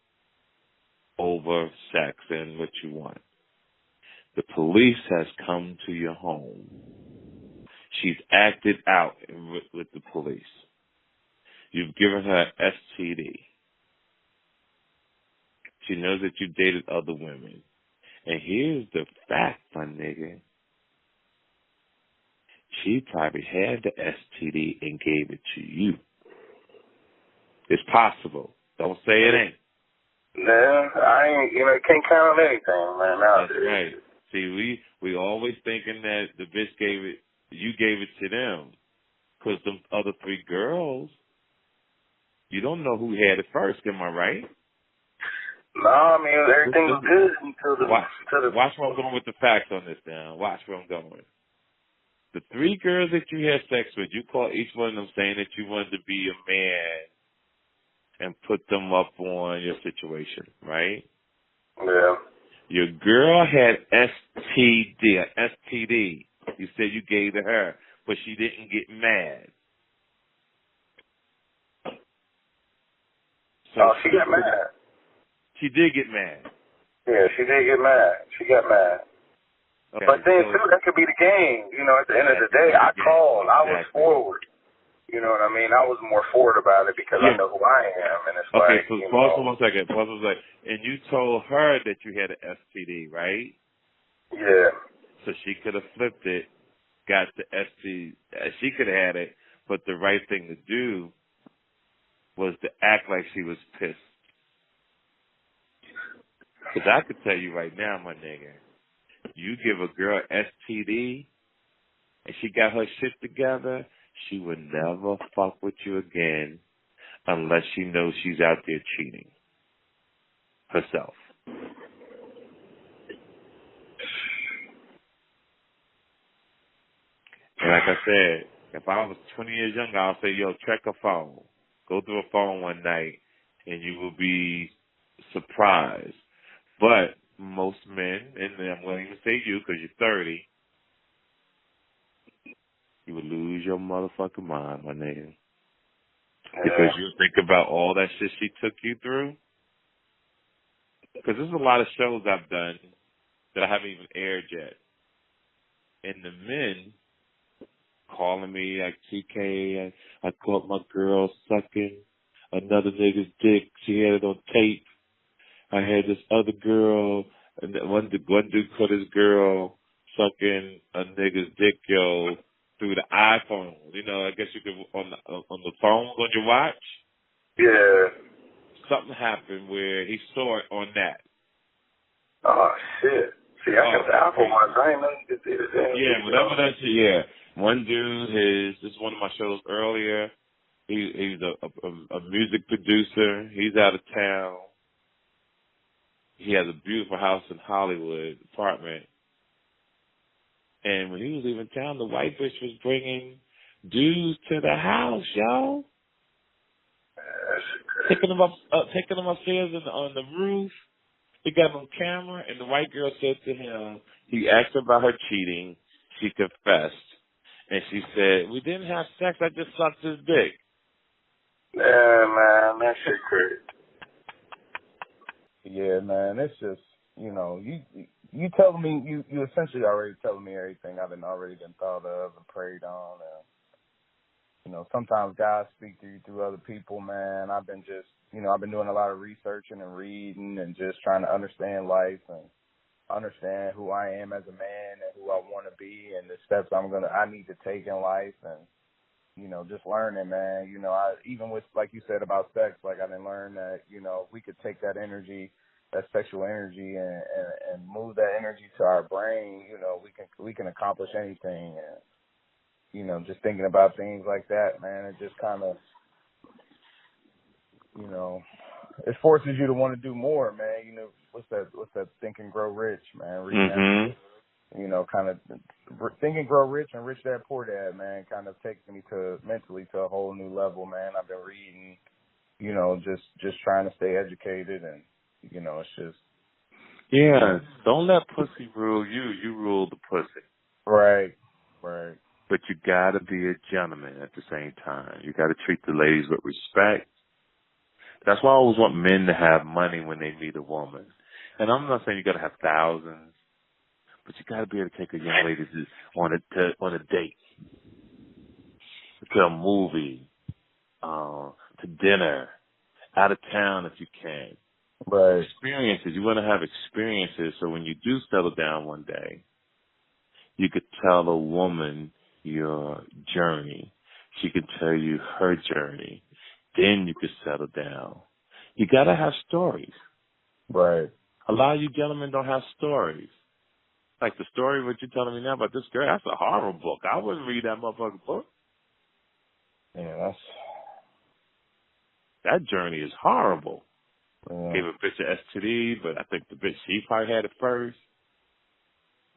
over sex and what you want. The police has come to your home. She's acted out with the police. You've given her STD. She knows that you dated other women. And here's the fact, my nigga. She probably had the STD and gave it to you. It's possible. Don't say it ain't. No, I ain't, can't count on anything, man. That's right. See, we always thinking that the bitch you gave it to them. Because the other three girls, you don't know who had it first, am I right? No, I mean, everything was good until the... Watch where I'm going with the facts on this now. Watch where I'm going. The three girls that you had sex with, you called each one of them saying that you wanted to be a man and put them up on your situation, right? Yeah. Your girl had STD. You said you gave to her, but she didn't get mad. So she got mad. She did get mad. Yeah, she did get mad. She got mad. Okay, but then, too, that could be the game. At the end of the day, I called. I was forward. You know what I mean? I was more forward about it because I know who I am. And it's okay, so pause for 1 second. Pause for 1 second. And you told her that you had an STD, right? Yeah. So she could have flipped it, got the STD. She could have had it, but the right thing to do was to act like she was pissed. Because I could tell you right now, my nigga, you give a girl STD and she got her shit together, she would never fuck with you again unless she knows she's out there cheating herself. And like I said, if I was 20 years younger, I'll say, yo, check a phone. Go through a phone one night and you will be surprised. But most men, and I'm willing to say you because you're 30, you would lose your motherfucking mind, my nigga. Because you think about all that shit she took you through. Because there's a lot of shows I've done that I haven't even aired yet. And the men calling me like, TK, I caught my girl sucking another nigga's dick. She had it on tape. I had this other girl, and one dude caught his girl sucking a nigga's dick, yo, through the iPhone. I guess you could on the phone on your watch. Yeah. Something happened where he saw it on that. Oh shit! See, I got the Apple ones. I ain't know you could do that. Yeah, whatever that shit. Yeah, one dude, this is one of my shows earlier. He's a music producer. He's out of town. He has a beautiful house in Hollywood, apartment. And when he was leaving town, the white bitch was bringing dudes to the house, yo. Taking them upstairs on the roof. He got him on camera, and the white girl said to him, he asked her about her cheating. She confessed. And she said, we didn't have sex, I just sucked his dick. Yeah, man, that shit crazy. Yeah, man, it's just, you know, you telling me, you essentially already telling me everything I've already been thought of and prayed on. And, you know, sometimes God speak to you through other people, man. I've been doing a lot of researching and reading and just trying to understand life and understand who I am as a man and who I want to be and the steps I need to take in life. And, you know, just learning, man. You know, even with, like you said about sex, like I didn't learn that, you know, if we could take that energy, that sexual energy, and move that energy to our brain, you know, we can accomplish anything. And, you know, just thinking about things like that, man, it just kind of, you know, it forces you to want to do more, man. You know, what's that Think and Grow Rich, man? Mm-hmm. You know, kind of Think and Grow Rich and Rich Dad Poor Dad, man, kind of taking me mentally to a whole new level, man. I've been reading, you know, just trying to stay educated, and, you know, it's just. Yeah, don't let pussy rule you. You rule the pussy. Right. But you got to be a gentleman at the same time. You got to treat the ladies with respect. That's why I always want men to have money when they meet a woman. And I'm not saying you got to have thousands. But you got to be able to take a young lady on a date, to a movie, to dinner, out of town if you can. Right. Experiences. You want to have experiences so when you do settle down one day, you could tell a woman your journey. She could tell you her journey. Then you could settle down. You got to have stories. Right. A lot of you gentlemen don't have stories. Like the story what you're telling me now about this girl, that's a horror book. I wouldn't read that motherfucking book. Yeah, that journey is horrible. Yeah. Gave a bitch an STD, but I think the bitch, she probably had it first.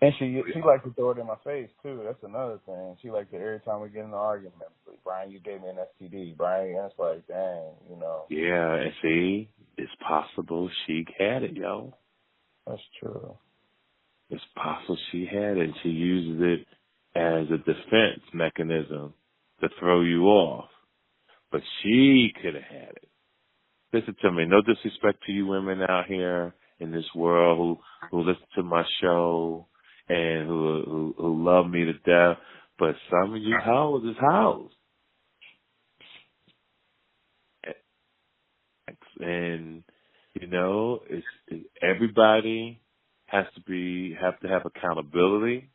And she likes to throw it in my face, too. That's another thing. She likes to, every time we get in an argument, like, Brian, you gave me an STD. Brian, that's like, dang, you know. Yeah, and see, it's possible she had it, yo. That's true. It's possible she had it. She uses it as a defense mechanism to throw you off. But she could have had it. Listen to me. No disrespect to you women out here in this world who listen to my show and who love me to death. But some of you hoes is hoes. And, you know, everybody have to have accountability.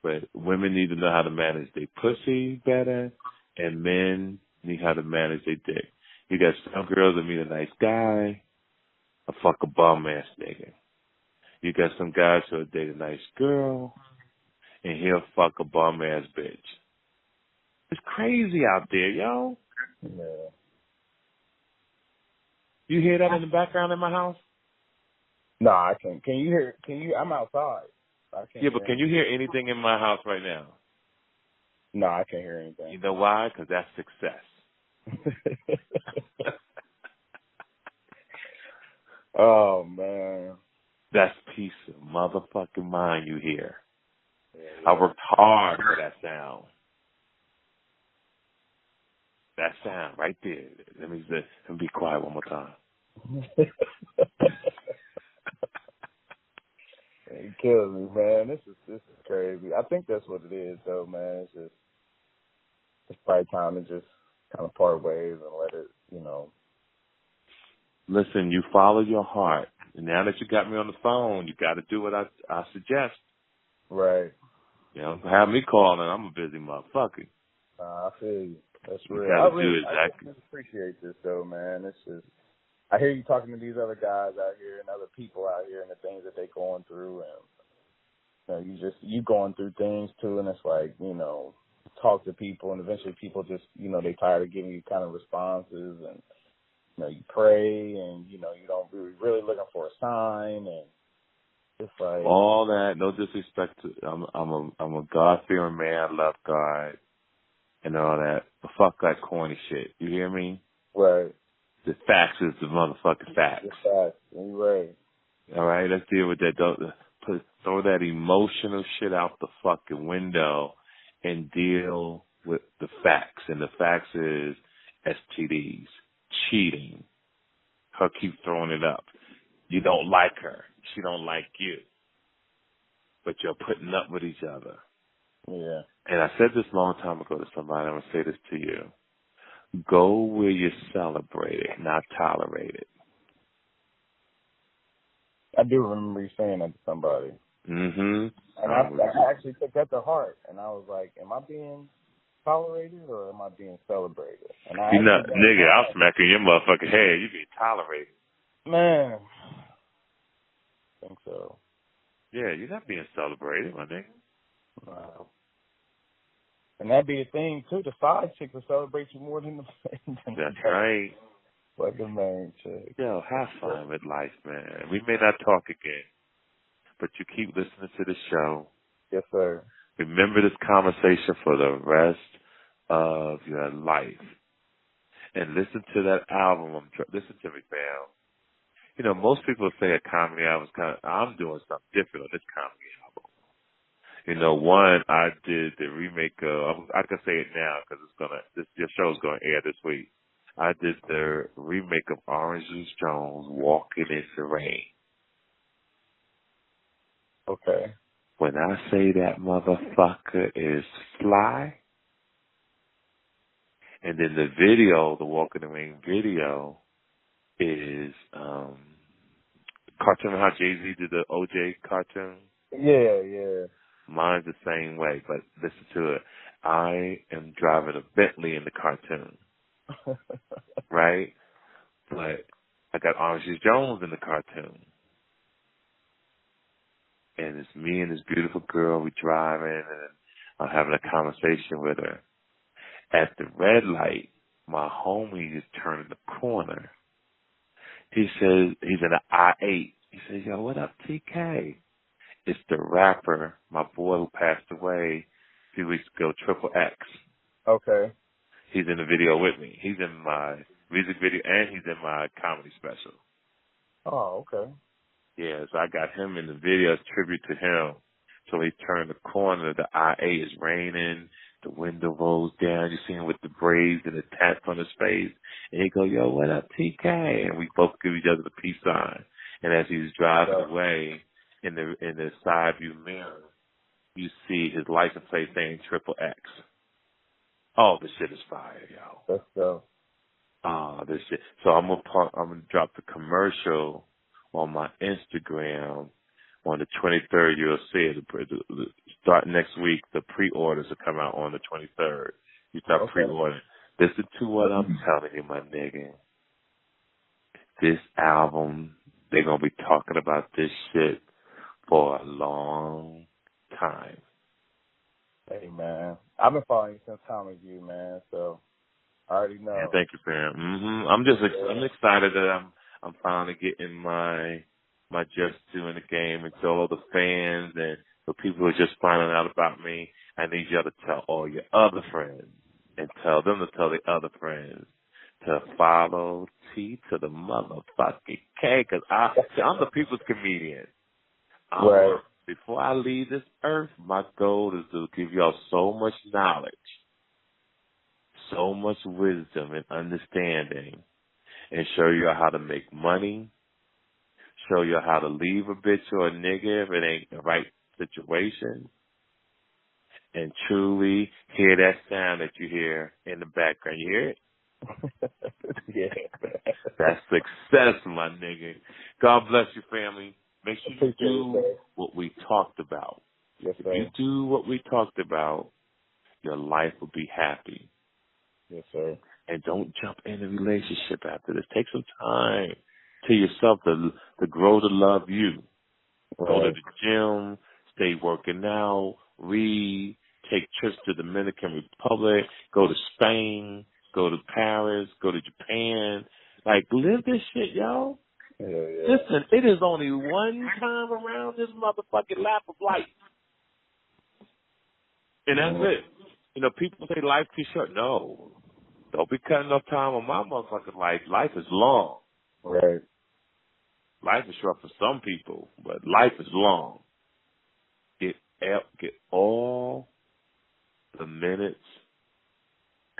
But women need to know how to manage their pussy better, and men need how to manage their dick. You got some girls that meet a nice guy, a fuck a bum ass nigga. You got some guys who'll date a nice girl, and he'll fuck a bum ass bitch. It's crazy out there, yo. Yeah. You hear that in the background in my house? No, I can't. Can you hear? I'm outside. I can't. Yeah, but can you hear anything in my house right now? No, I can't hear anything. You know why? Because that's success. Oh, man. That's peace of motherfucking mind you hear. Yeah. I worked hard for that sound. That sound right there. Let me be quiet one more time. It kills me, man. This is crazy. I think that's what it is, though, man. It's probably time to just kind of part ways and let it, you know. Listen, you follow your heart. And now that you got me on the phone, you got to do what I suggest. Right. You know, have me calling. I'm a busy motherfucker. I feel you. That's real. I really appreciate this, though, man. It's just, I hear you talking to these other guys out here and other people out here and the things that they're going through, and you know, you going through things too, and it's like, you know, talk to people, and eventually people just, you know, they tired of giving you kind of responses, and you know, you pray, and you know, you don't really looking for a sign, and it's like all that. No disrespect to, I'm a God-fearing man. I love God and all that. But fuck that corny shit. You hear me? Right. The facts is the motherfucking facts. The facts. You're right. All right, let's deal with that. Throw that emotional shit out the fucking window and deal with the facts. And the facts is STDs, cheating, her keep throwing it up. You don't like her. She don't like you. But you're putting up with each other. Yeah. And I said this a long time ago to somebody. I'm going to say this to you. Go where you're celebrated, not tolerated. I do remember you saying that to somebody. Mm-hmm. And I actually took that to heart. And I was like, am I being tolerated or am I being celebrated? And I nigga, I'm smacking your motherfucking head. You being tolerated. Man. I think so. Yeah, you're not being celebrated, my nigga. Wow. And that'd be a thing, too. The side chick will celebrate you more than the That's right. Like the main chick. Yo, have fun with life, man. We may not talk again, but you keep listening to the show. Yes, sir. Remember this conversation for the rest of your life. And listen to that album. Listen to me, fam. You know, most people say a comedy album is I'm doing something different on this comedy album. You know, one, I did the remake of, I can say it now because your show's going to air this week. I did the remake of Orange Juice Jones, Walking in the Rain. Okay. When I say that motherfucker is fly, and then the video, the Walk in the Rain video, is cartoon, how Jay-Z did the OJ cartoon. Yeah. Mine's the same way, but listen to it. I am driving a Bentley in the cartoon, right? But I got Orange Juice Jones in the cartoon. And it's me and this beautiful girl. We driving, and I'm having a conversation with her. At the red light, my homie is turning the corner. He says, he's in an I-8. He says, yo, what up, TK? It's the rapper, my boy who passed away a few weeks ago, Triple X. Okay. He's in the video with me. He's in my music video, and he's in my comedy special. Oh, okay. Yeah, so I got him in the video as tribute to him. So he turned the corner, the IA is raining, the window rolls down, you see him with the braids and the tats on his face. And he go, yo, what up, TK? And we both give each other the peace sign. And as he's driving away in the side view mirror, you see his license plate saying Triple X. Oh, this shit is fire, yo. Let's go. Oh, this shit. So I'm gonna drop the commercial on my Instagram on the 23rd. You'll see it. Start next week. The pre-orders will come out on the 23rd. You start pre-ordering. Listen to what I'm telling you, my nigga. This album, they're gonna be talking about this shit for a long time. Hey, man. I've been following you since Comic View, man, so I already know. Yeah, thank you, fam. Mm-hmm. I'm excited that I'm finally getting my just due in the game, and to all the fans and the people who are just finding out about me. I need y'all to tell all your other friends and tell them to tell their other friends to follow T to the motherfucking K, because I'm the people's comedian. Right. Before I leave this earth, my goal is to give y'all so much knowledge, so much wisdom and understanding, and show you how to make money, show you how to leave a bitch or a nigga if it ain't the right situation, and truly hear that sound that you hear in the background. You hear it? Yeah. That's success, my nigga. God bless you, family. Make sure you do what we talked about. Yes, sir. If you do what we talked about, your life will be happy. Yes, sir. And don't jump in a relationship after this. Take some time to yourself to grow to love you. Right. Go to the gym, stay working out, read, take trips to the Dominican Republic, go to Spain, go to Paris, go to Japan. Like, live this shit, yo. Yeah. Listen, it is only one time around this motherfucking lap of life. And that's it. You know, people say life too short. No. Don't be cutting off time on my motherfucking life. Life is long. Right. Life is short for some people, but life is long. Get all the minutes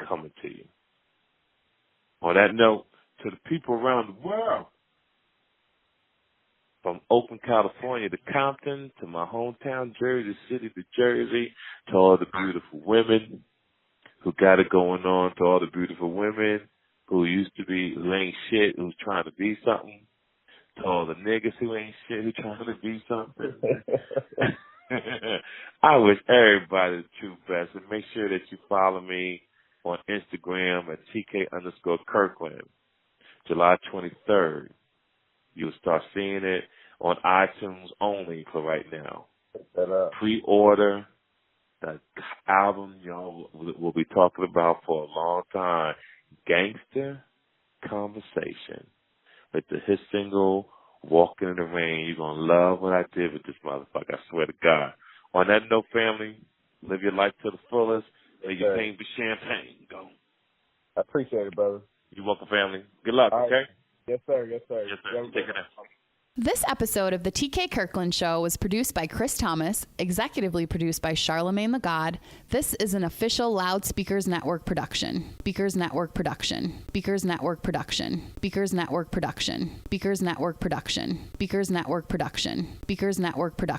coming to you. On that note, to the people around the world. From Oakland, California to Compton, to my hometown, Jersey City to Jersey, to all the beautiful women who got it going on, to all the beautiful women who used to be, who ain't shit, who's trying to be something, to all the niggas who ain't shit, who trying to be something. I wish everybody the true best, and make sure that you follow me on Instagram at TK_Kirkland, July 23rd. You'll start seeing it on iTunes only for right now. Pre-order that album y'all will be talking about for a long time, Gangsta Conversation, with his single, Walking in the Rain. You're going to love what I did with this motherfucker, I swear to God. On that note, family, live your life to the fullest. May your pain be champagne. Go. I appreciate it, brother. You're welcome, family. Good luck, right. okay? Yes, sir. Yes, sir. Yes, sir. Take care. This episode of the TK Kirkland Show was produced by Chris Thomas, executively produced by Charlemagne the God. This is an official Loudspeakers Network production. Speakers Network production. Speakers Network production. Speakers Network production. Speakers Network production. Speakers Network production. Speakers Network production.